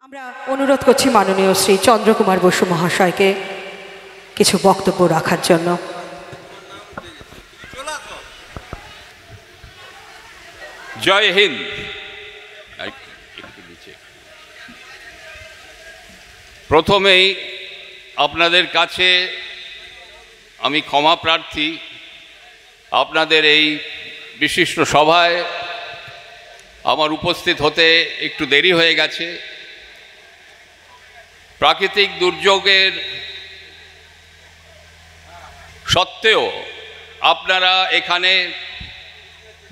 আমরা অনুরোধ করছি মাননীয় শ্রী চন্দ্রকুমার বসু মহাশয়কে কিছু বক্তব্য রাখার জন্য। জয় হিন্দ। প্রথমেই আপনাদের কাছে আমি ক্ষমা প্রার্থী, আপনাদের এই বিশিষ্ট সভায় আমার উপস্থিত হতে একটু দেরি হয়ে গেছে। প্রাকৃতিক দুর্যোগের সত্ত্বেও আপনারা এখানে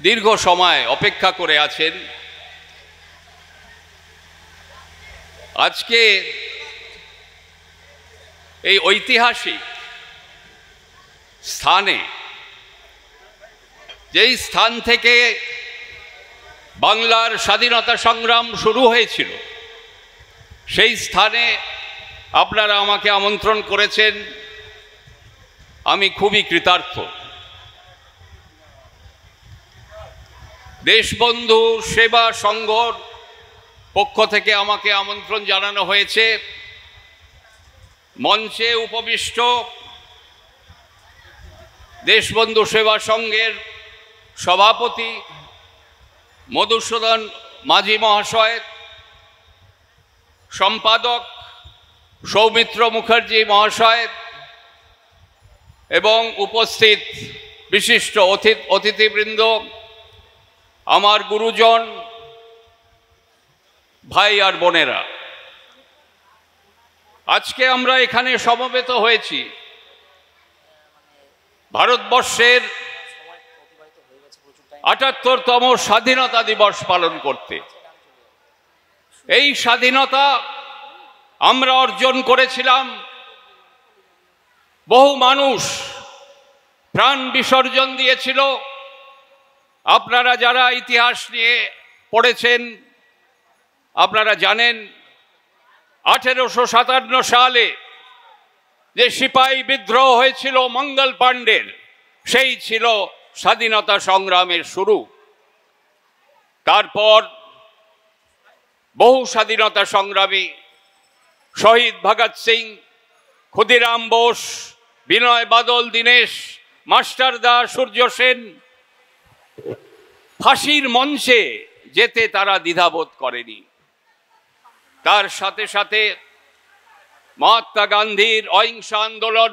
দীর্ঘ সময় অপেক্ষা করে আছেন। আজকে এই ঐতিহাসিক স্থানে, যেই স্থান থেকে বাংলার স্বাধীনতা সংগ্রাম শুরু হয়েছিল, সেই স্থানে আপনারা আমাকে আমন্ত্রণ করেছেন, আমি খুবই কৃতার্থ। দেশবন্ধু সেবা সংঘর পক্ষ থেকে আমাকে আমন্ত্রণ জানানো হয়েছে। মঞ্চে উপবিষ্ট দেশবন্ধু সেবা সংঘের সভাপতি মধুসূদন মাঝি মহাশয়, সম্পাদক সৌমিত্র মুখার্জি মহাশয় এবং উপস্থিত বিশিষ্ট অতিথিবৃন্দ, আমার গুরুজন, ভাই আর বোনেরা, আজকে আমরা এখানে সমবেত হয়েছি ভারতবর্ষের ৭৮তম স্বাধীনতা দিবস পালন করতে। এই স্বাধীনতা আমরা অর্জন করেছিলাম, বহু মানুষ প্রাণ বিসর্জন দিয়েছিল। আপনারা যারা ইতিহাস নিয়ে পড়েছেন, আপনারা জানেন 1857 সালে যে সিপাহী বিদ্রোহ হয়েছিল মঙ্গল পাণ্ডের, সেই ছিল স্বাধীনতা সংগ্রামের শুরু। তারপর বহু স্বাধীনতা সংগ্রামী, শহীদ ভগৎ সিং, ক্ষুদিরাম বোস, বিনয় বাদল দীনেশ, মাস্টারদা, সূর্য সেন ফাঁসির মঞ্চে যেতে তারা দ্বিধাবোধ করেনি। তার সাথে সাথে মহাত্মা গান্ধীর অহিংস আন্দোলন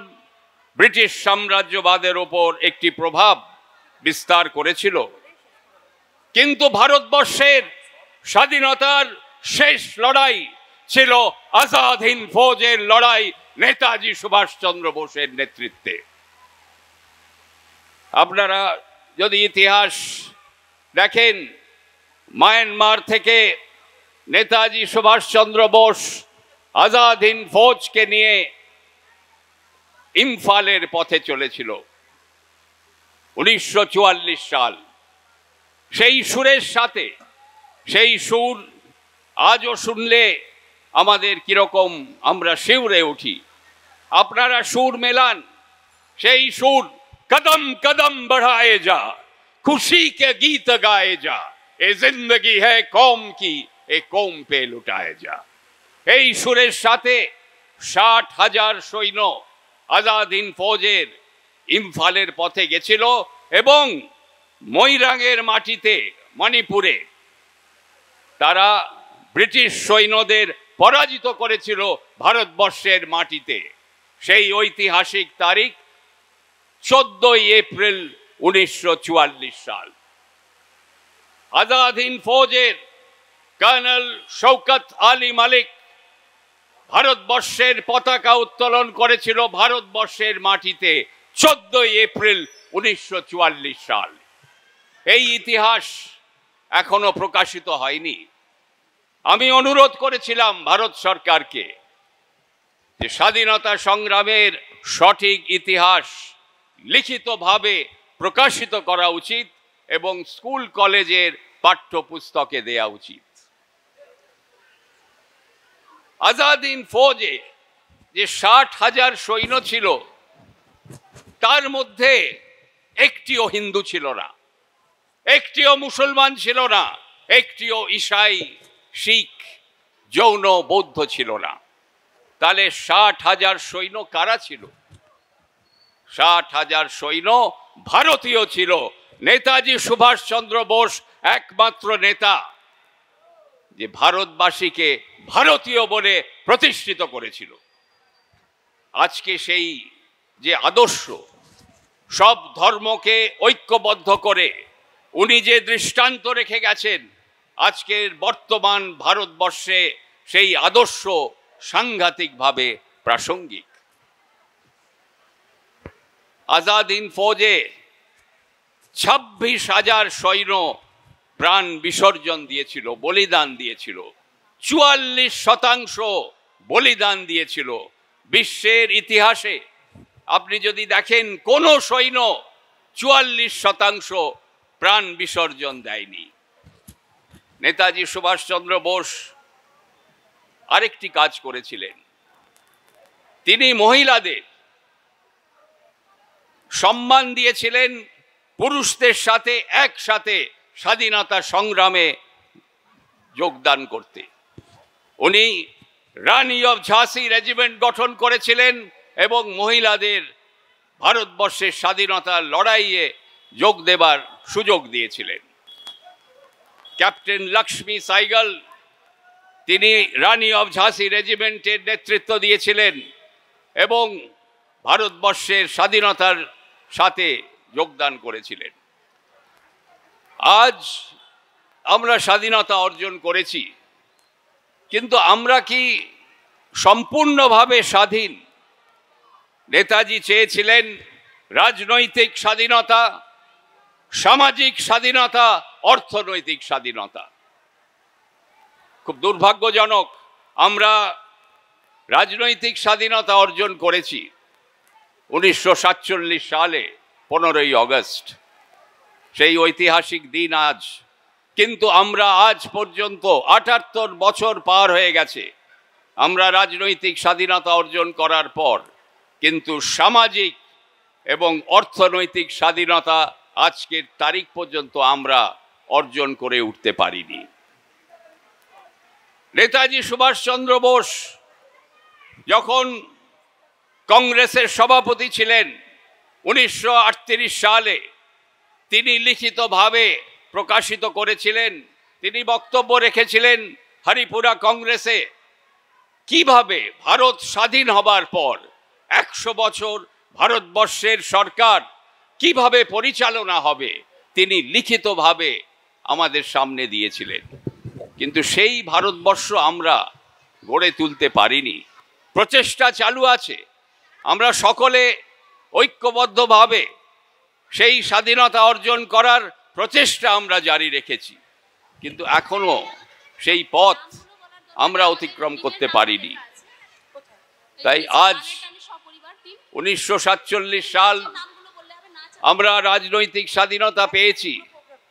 ব্রিটিশ সাম্রাজ্যবাদের ওপর একটি প্রভাব বিস্তার করেছিল। কিন্তু ভারতবর্ষের স্বাধীনতার শেষ লড়াই ছিল আজাদ হিন্দ ফৌজের লড়াই, নেতাজি সুভাষচন্দ্র বোসের নেতৃত্বে। আপনারা যদি ইতিহাস দেখেন, মায়ানমার থেকে নেতাজি সুভাষচন্দ্র বোস আজাদ হিন্দ ফৌজকে নিয়ে ইম্ফলের পথে চলেছিল 1944 সাল। সেই সুরের সাথে, সেই সুর আজও শুনলে আমাদের কিরকম আমরা শিউরে উঠি। আপনারা সুর মেলান, সেই সুর কদম কদম बढ़ाए जा, खुशी के गीत गाए जा, ए जिंदगी है कौम की, ए कौम पे लुटाए जा। এই সুরের সাথে 60,000 সৈন্য আজাদ হিন্দ ফৌজের ইম্ফলের পথে গেছিল এবং মৈরাংয়ের মাটিতে, মণিপুরে তারা ব্রিটিশ সৈন্যদের পরাজিত করেছিল ভারতবর্ষের মাটিতে। সেই ঐতিহাসিক তারিখ 14 এপ্রিল 1944 সাল। আজাদ হিন্দ ফৌজের কর্নেল শওকত আলী মালিক ভারতবর্ষের পতাকা উত্তোলন করেছিল ভারতবর্ষের মাটিতে 14 এপ্রিল 1944 সাল। এই ইতিহাস এখনো প্রকাশিত হয়নি। আমি অনুরোধ করেছিলাম ভারত সরকারকে যে স্বাধীনতা সংগ্রামের সঠিক ইতিহাস লিখিতভাবে প্রকাশিত করা উচিত এবং স্কুল কলেজের পাঠ্যপুস্তকে দেয়া উচিত। আজাদ হিন্দ ফৌজে যে 60,000 সৈন্য ছিল, তার মধ্যে একটিও হিন্দু ছিল না, একটিও মুসলমান ছিল না, একটিও ঈসাই, শিখ, যৌন বৌদ্ধ ছিল না। তাহলে 60,000 সৈন্য কারা ছিল? 60,000 সৈন্য ভারতীয় ছিল। নেতাজি সুভাষচন্দ্র বোস একমাত্র নেতা যে ভারতবাসীকে ভারতীয় বলে প্রতিষ্ঠিত করেছিল। আজকে সেই যে আদর্শ, সব ধর্মকে ঐক্যবদ্ধ করে উনি যে দৃষ্টান্ত রেখে গেছেন, আজকের বর্তমান ভারতবর্ষে সেই আদর্শ সাংঘাতিকভাবে প্রাসঙ্গিক। আজাদ হিন্দ ফৌজে 26,000 সৈন্য প্রাণ বিসর্জন দিয়েছিল, বলিদান দিয়েছিল। 44% বলিদান দিয়েছিল। বিশ্বের ইতিহাসে আপনি যদি দেখেন, কোন সৈন্য 44% প্রাণ বিসর্জন দেয়নি। নেতাজি সুভাষচন্দ্র বোস আরেকটি কাজ করেছিলেন, তিনি মহিলাদের সম্মান দিয়েছিলেন পুরুষদের সাথে একসাথে স্বাধীনতা সংগ্রামে যোগদান করতে। উনি রানী অফ ঝাঁসি রেজিমেন্ট গঠন করেছিলেন এবং মহিলাদের ভারতবর্ষের স্বাধীনতার লড়াইয়ে যোগ দেবার সুযোগ দিয়েছিলেন। ক্যাপ্টেন লক্ষ্মী সাইগল, তিনি রানী অফ ঝাঁসি রেজিমেন্টের নেতৃত্ব দিয়েছিলেন এবং ভারতবর্ষের স্বাধীনতার সাথে যোগদান করেছিলেন। আজ আমরা স্বাধীনতা অর্জন করেছি, কিন্তু আমরা কি সম্পূর্ণভাবে স্বাধীন? নেতাজি চেয়েছিলেন রাজনৈতিক স্বাধীনতা, সামাজিক স্বাধীনতা, অর্থনৈতিক স্বাধীনতা। খুব দুর্ভাগ্যজনক, আমরা রাজনৈতিক স্বাধীনতা অর্জন করেছি 1947 সালে 15ই আগস্ট, সেই ঐতিহাসিক দিন আজ। কিন্তু আমরা আজ পর্যন্ত 78 বছর পার হয়ে গেছে আমরা রাজনৈতিক স্বাধীনতা অর্জন করার পর, কিন্তু সামাজিক এবং অর্থনৈতিক স্বাধীনতা আজকের তারিখ পর্যন্ত আমরা অর্জন করে উঠতে পারিনি। নেতাজি সুভাষচন্দ্র বোস যখন কংগ্রেসের সভাপতি ছিলেন 1938 সালে, তিনি লিখিতভাবে প্রকাশিত করেছিলেন, তিনি বক্তব্য রেখেছিলেন হরিপুরা কংগ্রেসে, কিভাবে ভারত স্বাধীন হবার পর 100 বছর ভারতবর্ষের সরকার কিভাবে পরিচালনা হবে, তিনি লিখিতভাবে আমাদের সামনে দিয়েছিলেন। কিন্তু সেই ভারতবর্ষ আমরা গড়ে তুলতে পারিনি। প্রচেষ্টা চালু আছে, আমরা সকলে ঐক্যবদ্ধভাবে সেই স্বাধীনতা অর্জন করার প্রচেষ্টা আমরা জারি রেখেছি, কিন্তু এখনো সেই পথ আমরা অতিক্রম করতে পারিনি। তাই আজ 1947 সাল আমরা রাজনৈতিক স্বাধীনতা পেয়েছি,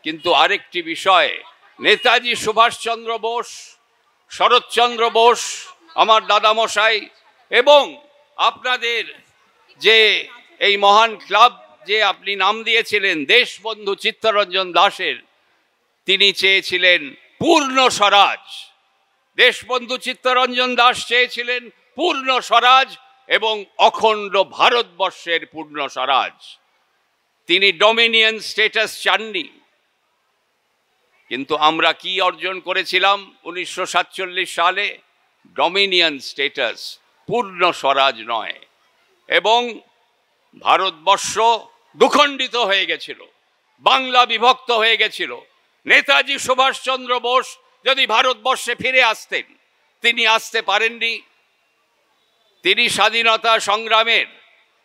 কিন্তু আরেকটি বিষয়, নেতাজি সুভাষচন্দ্র বোস, শরৎচন্দ্র বোস, আমার দাদামশাই এবং আপনাদের যে এই মহান ক্লাব যে আপনি নাম দিয়েছিলেন দেশবন্ধু চিত্তরঞ্জন দাসের, তিনি চেয়েছিলেন পূর্ণ স্বরাজ। দেশবন্ধু চিত্তরঞ্জন দাস চেয়েছিলেন পূর্ণ স্বরাজ এবং অখণ্ড ভারতবর্ষের পূর্ণ স্বরাজ। তিনি ডমিনিয়ন স্ট্যাটাস চাননি। কিন্তু আমরা কি অর্জন করেছিলাম 1947 সালে? ডমিনিয়ন স্ট্যাটাস, পূর্ণ স্বরাজ নয়। এবং ভারতবর্ষ দুখণ্ডিত হয়ে গেছিল, বাংলা বিভক্ত হয়ে গেছিল। নেতাজি সুভাষচন্দ্র বোস যদি ভারতবর্ষে ফিরে আসতেন, তিনি আসতে পারেননি। তিনি স্বাধীনতা সংগ্রামের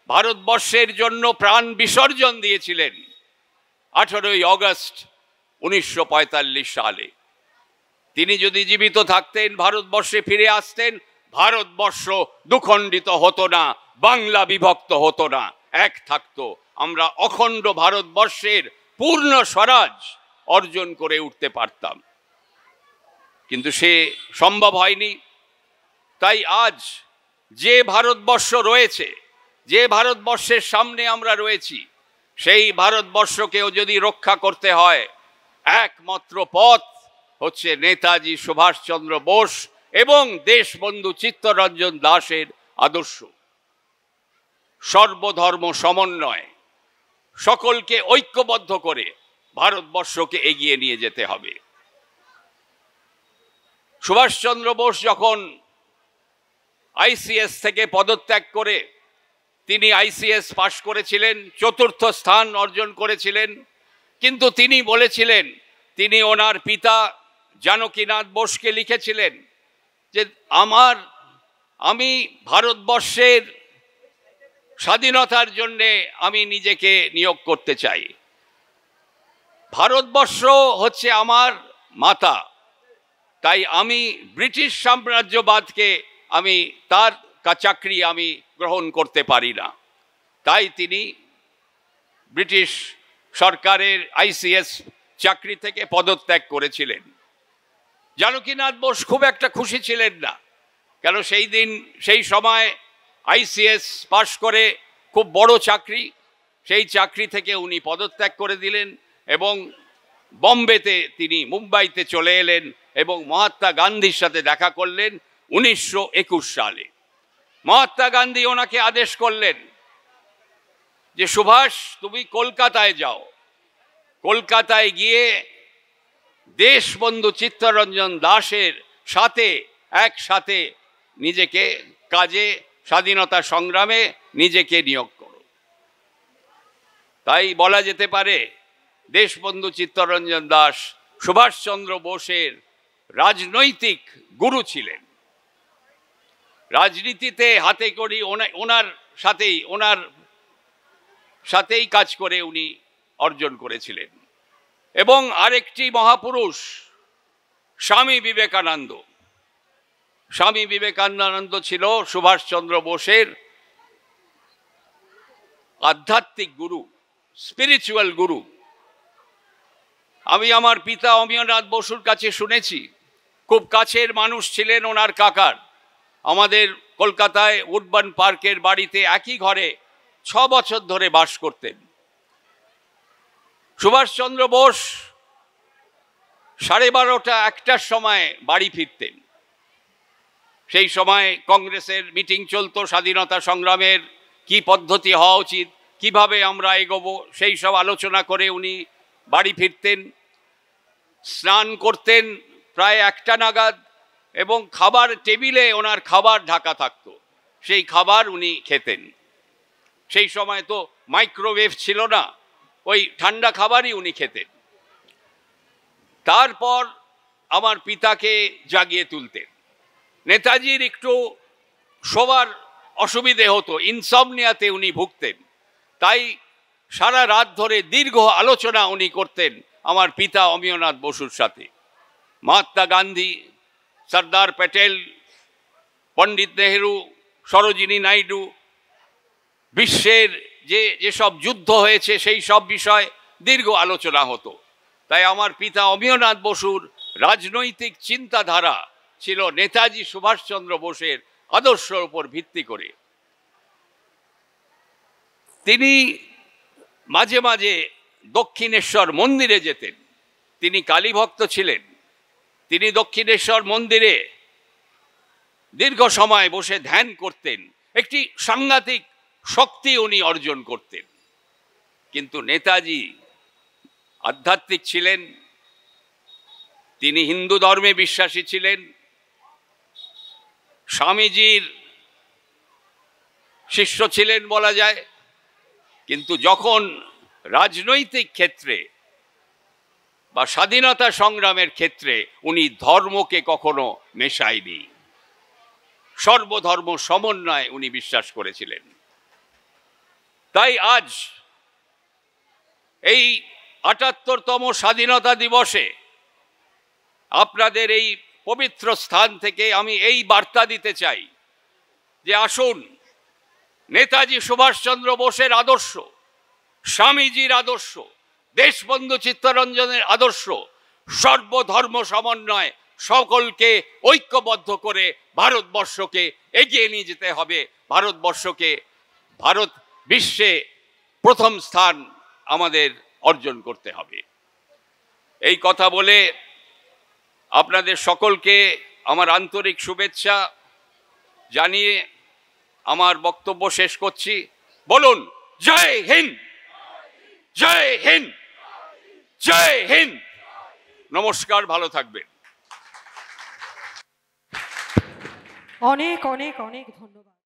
ভারতবর্ষের জন্য প্রাণ বিসর্জন দিয়েছিলেন 18ই আগস্ট 1945 সালে। তিনি যদি জীবিত থাকতেন, ভারতবর্ষে ফিরে আসতেন, ভারতবর্ষ দুখণ্ডিত হতো না, বাংলা বিভক্ত হতো না, এক থাকতো। আমরা অখণ্ড ভারতবর্ষের পূর্ণ স্বরাজ অর্জন করে উঠতে পারতাম, কিন্তু সে সম্ভব হয়নি। তাই আজ যে ভারতবর্ষ রয়েছে, যে ভারতবর্ষের সামনে আমরা রয়েছি, সেই ভারতবর্ষকেও যদি রক্ষা করতে হয়, একমাত্র পথ হচ্ছে নেতাজি সুভাষচন্দ্র বোস এবং দেশবন্ধু চিত্তরঞ্জন দাসের আদর্শ। সর্বধর্ম সমন্বয়, সকলকে ঐক্যবদ্ধ করে ভারতবর্ষকে এগিয়ে নিয়ে যেতে হবে। সুভাষচন্দ্র বোস যখন আইসিএস থেকে পদত্যাগ করে তিনি আইসিএস পাশ করেছিলেন, ৪র্থ স্থান অর্জন করেছিলেন, কিন্তু তিনি বলেছিলেন, তিনি ওনার পিতা জানকীনাথ বোসকে লিখেছিলেন যে আমি ভারতবর্ষের স্বাধীনতার জন্যে আমি নিজেকে নিয়োগ করতে চাই। ভারতবর্ষ হচ্ছে আমার মাতা, তাই আমি ব্রিটিশ সাম্রাজ্যবাদকে তার চাকরি আমি গ্রহণ করতে পারি না। তাই তিনি ব্রিটিশ সরকারের আইসিএস চাকরি থেকে পদত্যাগ করেছিলেন। জানকীনাথ বোস খুব একটা খুশি ছিলেন না, কেন সেই সময় আইসিএস পাশ করে খুব বড় চাকরি, সেই চাকরি থেকে উনি পদত্যাগ করে দিলেন এবং মুম্বাইতে চলে এলেন এবং মহাত্মা গান্ধীর সাথে দেখা করলেন 1921 সালে। মহাত্মা গান্ধী ওনাকে আদেশ করলেন যে সুভাষ, তুমি কলকাতায় যাও, কলকাতায় গিয়ে দেশবন্ধু চিত্তরঞ্জন দাসের সাথে একসাথে নিজেকে কাজে, স্বাধীনতা সংগ্রামে নিজেকে নিয়োগ করো। তাই বলা যেতে পারে দেশবন্ধু চিত্তরঞ্জন দাস সুভাষচন্দ্র বোসের রাজনৈতিক গুরু ছিলেন। রাজনীতিতে হাতে করি ওনার সাথেই কাজ করে উনি অর্জন করেছিলেন। এবং আরেকটি মহাপুরুষ স্বামী বিবেকানন্দ। স্বামী বিবেকানন্দ ছিল সুভাষচন্দ্র বোসের আধ্যাত্মিক গুরু, স্পিরিচুয়াল গুরু। আমি আমার পিতা অমিয়নাথ বসুর কাছে শুনেছি, খুব কাছের মানুষ ছিলেন ওনার কাকার। আমাদের কলকাতায় উডবার্ন পার্কের বাড়িতে একই ঘরে 6 বছর ধরে বাস করতেন। সুভাষচন্দ্র বোস 12:30-1টার সময় বাড়ি ফিরতেন। সেই সময় কংগ্রেসের মিটিং চলতো, স্বাধীনতা সংগ্রামের কি পদ্ধতি হওয়া উচিত, কিভাবে আমরা এগোবো, সেই সব আলোচনা করে উনি বাড়ি ফিরতেন। স্নান করতেন প্রায় 1টা নাগাদ এবং খাবার টেবিলে ওনার খাবার ঢাকা থাকতো, সেই খাবার উনি খেতেন। সেই সময় তো মাইক্রোওয়েভ ছিল না, ওই ঠান্ডা খাবারই উনি খেতেন। তারপর আমার পিতাকে জাগিয়ে তুলতেন। নেতাজির একটু শোবার অসুবিধে হতো, ইনসমনিয়াতে উনি ভুগতেন, তাই সারা রাত ধরে দীর্ঘ আলোচনা উনি করতেন আমার পিতা অমিয়নাথ বসুর সাথে। মহাত্মা গান্ধী, সর্দার প্যাটেল, পণ্ডিত নেহেরু, সরোজিনী নাইডু, বিশ্বের যেসব যুদ্ধ হয়েছে সেই সব বিষয় দীর্ঘ আলোচনা হতো। তাই আমার পিতা অমিয়নাথ বসুর রাজনৈতিক চিন্তাধারা ছিল নেতাজি সুভাষচন্দ্র বোসের আদর্শের উপর ভিত্তি করে। তিনি মাঝে মাঝে দক্ষিণেশ্বর মন্দিরে যেতেন। তিনি কালী ভক্ত ছিলেন। তিনি দক্ষিণেশ্বর মন্দিরে দীর্ঘ সময় বসে ধ্যান করতেন। একটি সাংঘাতিক শক্তি উনি অর্জন করতেন। কিন্তু নেতাজি আধ্যাত্মিক ছিলেন, তিনি হিন্দু ধর্মে বিশ্বাসী ছিলেন, স্বামীজির শিষ্য ছিলেন বলা যায়। কিন্তু যখন রাজনৈতিক ক্ষেত্রে বা স্বাধীনতা সংগ্রামের ক্ষেত্রে উনি ধর্মকে কখনো মেশায়নি, সর্বধর্ম সমন্বয়ে উনি বিশ্বাস করেছিলেন। তাই আজ এই ৭৮তম স্বাধীনতা দিবসে আপনাদের এই পবিত্র স্থান থেকে আমি এই বার্তা দিতে চাই যে আসুন, নেতাজি সুভাষচন্দ্র বোসের আদর্শ, স্বামীজির আদর্শ, দেশবন্ধু চিত্তরঞ্জনের আদর্শ, সর্বধর্ম সমন্বয়, সকলকে ঐক্যবদ্ধ করে ভারতবর্ষকে এগিয়ে নিয়ে যেতে হবে। ভারত বিশ্বে প্রথম স্থান আমাদের অর্জন করতে হবে। এই কথা বলে আপনাদের সকলকে আমার আন্তরিক শুভেচ্ছা জানিয়ে আমার বক্তব্য শেষ করছি। বলুন জয় হিন্দ, জয় হিন্দ, জয় হিন্দ। নমস্কার, ভালো থাকবেন। অনেক অনেক অনেক ধন্যবাদ।